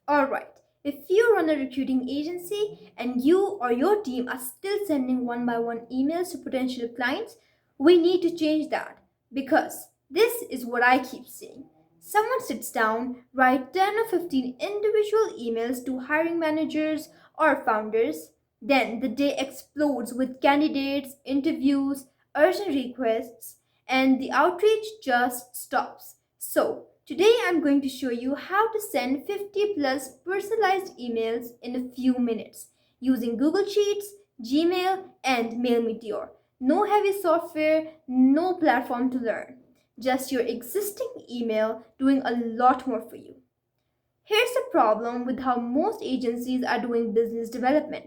Alright, if you run a recruiting agency and you or your team are still sending one by one emails to potential clients, we need to change that because this is what I keep seeing. Someone sits down, write 10 or 15 individual emails to hiring managers or founders. Then the day explodes with candidates, interviews, urgent requests, and the outreach just stops. So, today I'm going to show you how to send 50 plus personalized emails in a few minutes using Google Sheets, Gmail, and Mailmeteor. No heavy software, no platform to learn. Just your existing email doing a lot more for you. Here's the problem with how most agencies are doing business development.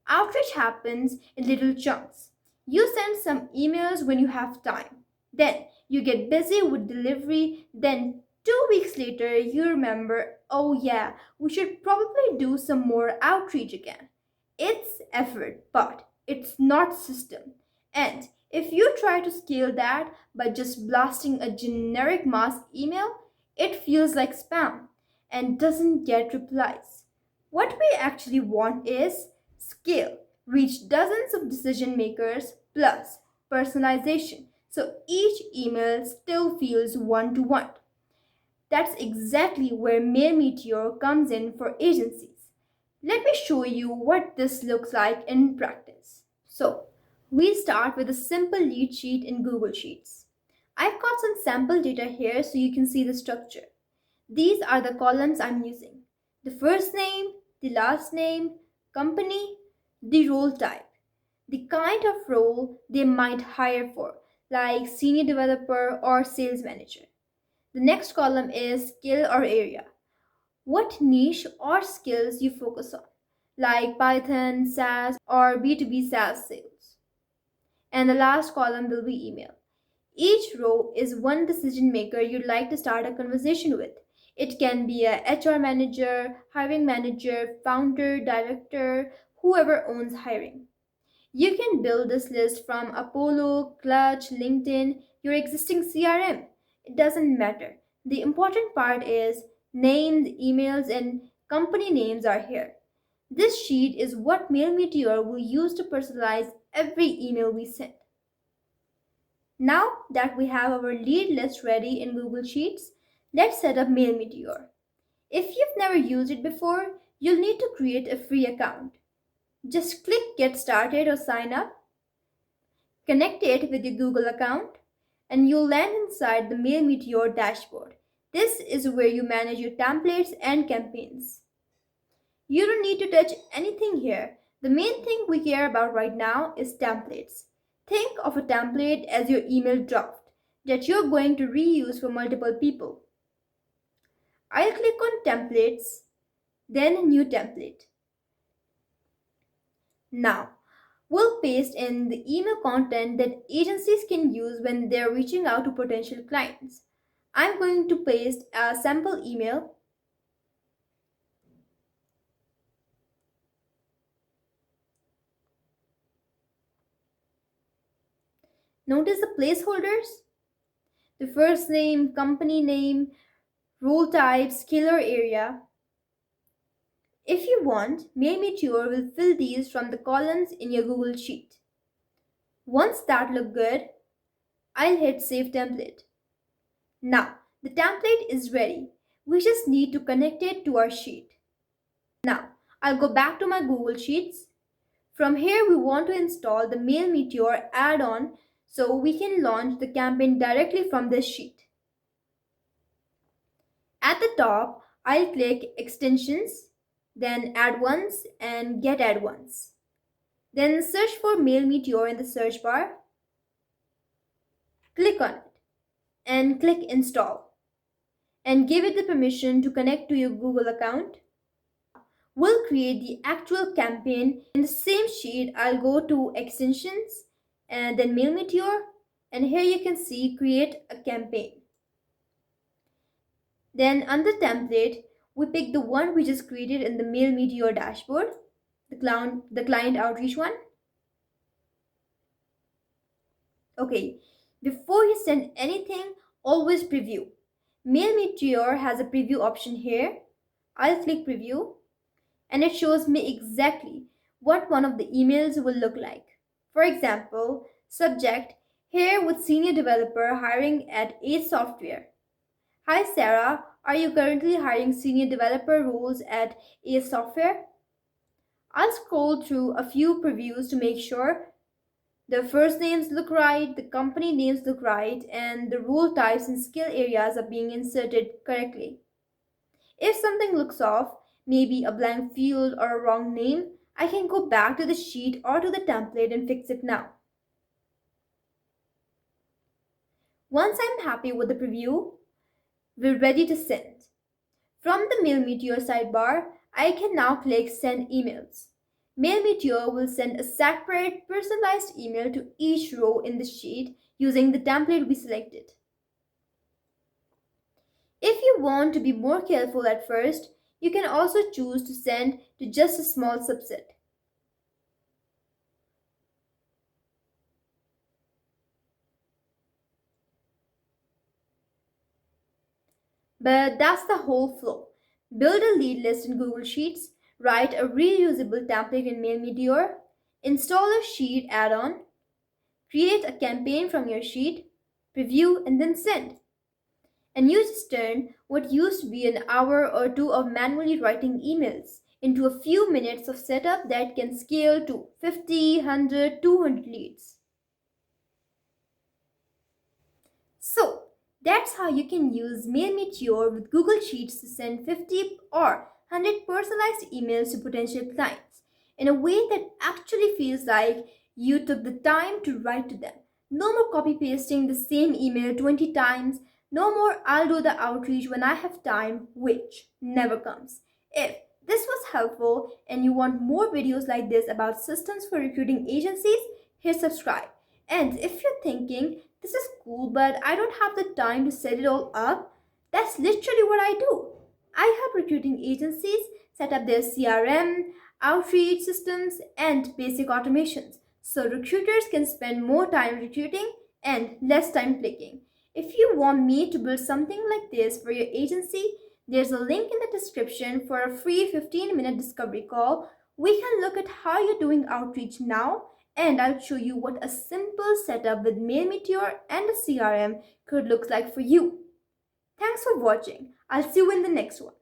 Outreach happens in little chunks. You send some emails when you have time. Then you get busy with delivery. Then 2 weeks later, you remember, oh yeah, we should probably do some more outreach again. It's effort, but it's not system. And if you try to scale that by just blasting a generic mass email, it feels like spam and doesn't get replies. What we actually want is scale, reach dozens of decision makers plus personalization. So each email still feels one to one. That's exactly where Mailmeteor comes in for agencies. Let me show you what this looks like in practice. So, we start with a simple lead sheet in Google Sheets. I've got some sample data here so you can see the structure. These are the columns I'm using: the first name, the last name, company, the role type, the kind of role they might hire for, like senior developer or sales manager. The next column is skill or area, what niche or skills you focus on, like Python, SaaS, or B2B SaaS sales. And the last column will be email. Each row is one decision maker you'd like to start a conversation with. It can be a HR manager, hiring manager, founder, director, whoever owns hiring. You can build this list from Apollo, Clutch, LinkedIn, your existing CRM. It doesn't matter. The important part is names, emails, and company names are here. This sheet is what Mailmeteor will use to personalize every email we send. Now that we have our lead list ready in Google Sheets, let's set up Mailmeteor. If you've never used it before, you'll need to create a free account. Just click Get Started or Sign Up, connect it with your Google account, and you'll land inside the Mailmeteor dashboard. This is where you manage your templates and campaigns. You don't need to touch anything here. The main thing we care about right now is templates. Think of a template as your email draft that you're going to reuse for multiple people. I'll click on Templates, then New Template. Now, we'll paste in the email content that agencies can use when they're reaching out to potential clients. I'm going to paste a sample email. Notice the placeholders: the first name, company name, role type, SkillOrArea. If you want, Mailmeteor will fill these from the columns in your Google Sheet. Once that looks good, I'll hit Save Template. Now, the template is ready. We just need to connect it to our sheet. Now, I'll go back to my Google Sheets. From here, we want to install the Mailmeteor add-on so we can launch the campaign directly from this sheet. At the top, I'll click Extensions, then Add Once and Get Add Once. Then search for Mailmeteor in the search bar. Click on it and click Install and give it the permission to connect to your Google account. We'll create the actual campaign. In the same sheet, I'll go to Extensions and then Mailmeteor, and here you can see Create a Campaign. Then under Template, we pick the one we just created in the Mailmeteor dashboard, the client outreach one. Okay, before you send anything, always preview. Mailmeteor has a preview option here. I'll click preview and it shows me exactly what one of the emails will look like. For example, subject here with senior developer hiring at Ace Software. Hi Sarah, are you currently hiring senior developer roles at Ace Software? I'll scroll through a few previews to make sure the first names look right, the company names look right, and the role types and skill areas are being inserted correctly. If something looks off, maybe a blank field or a wrong name, I can go back to the sheet or to the template and fix it now. Once I'm happy with the preview, we're ready to send. From the Mailmeteor sidebar, I can now click Send Emails. Mailmeteor will send a separate personalized email to each row in the sheet using the template we selected. If you want to be more careful at first, you can also choose to send to just a small subset. But that's the whole flow. Build a lead list in Google Sheets, write a reusable template in Mailmeteor, install a sheet add-on, create a campaign from your sheet, preview, and then send. And you just turn what used to be an hour or two of manually writing emails into a few minutes of setup that can scale to 50, 100, 200 leads. So, that's how you can use Mailmeteor with Google Sheets to send 50 or 100 personalized emails to potential clients in a way that actually feels like you took the time to write to them. No more copy pasting the same email 20 times. No more I'll do the outreach when I have time, which never comes. If this was helpful and you want more videos like this about systems for recruiting agencies, hit subscribe. And if you're thinking, this is cool, but I don't have the time to set it all up, that's literally what I do. I help recruiting agencies set up their CRM, outreach systems, and basic automations so recruiters can spend more time recruiting and less time clicking. If you want me to build something like this for your agency, there's a link in the description for a free 15-minute discovery call. We can look at how you're doing outreach now, and I'll show you what a simple setup with Mailmeteor and a CRM could look like for you. Thanks for watching. I'll see you in the next one.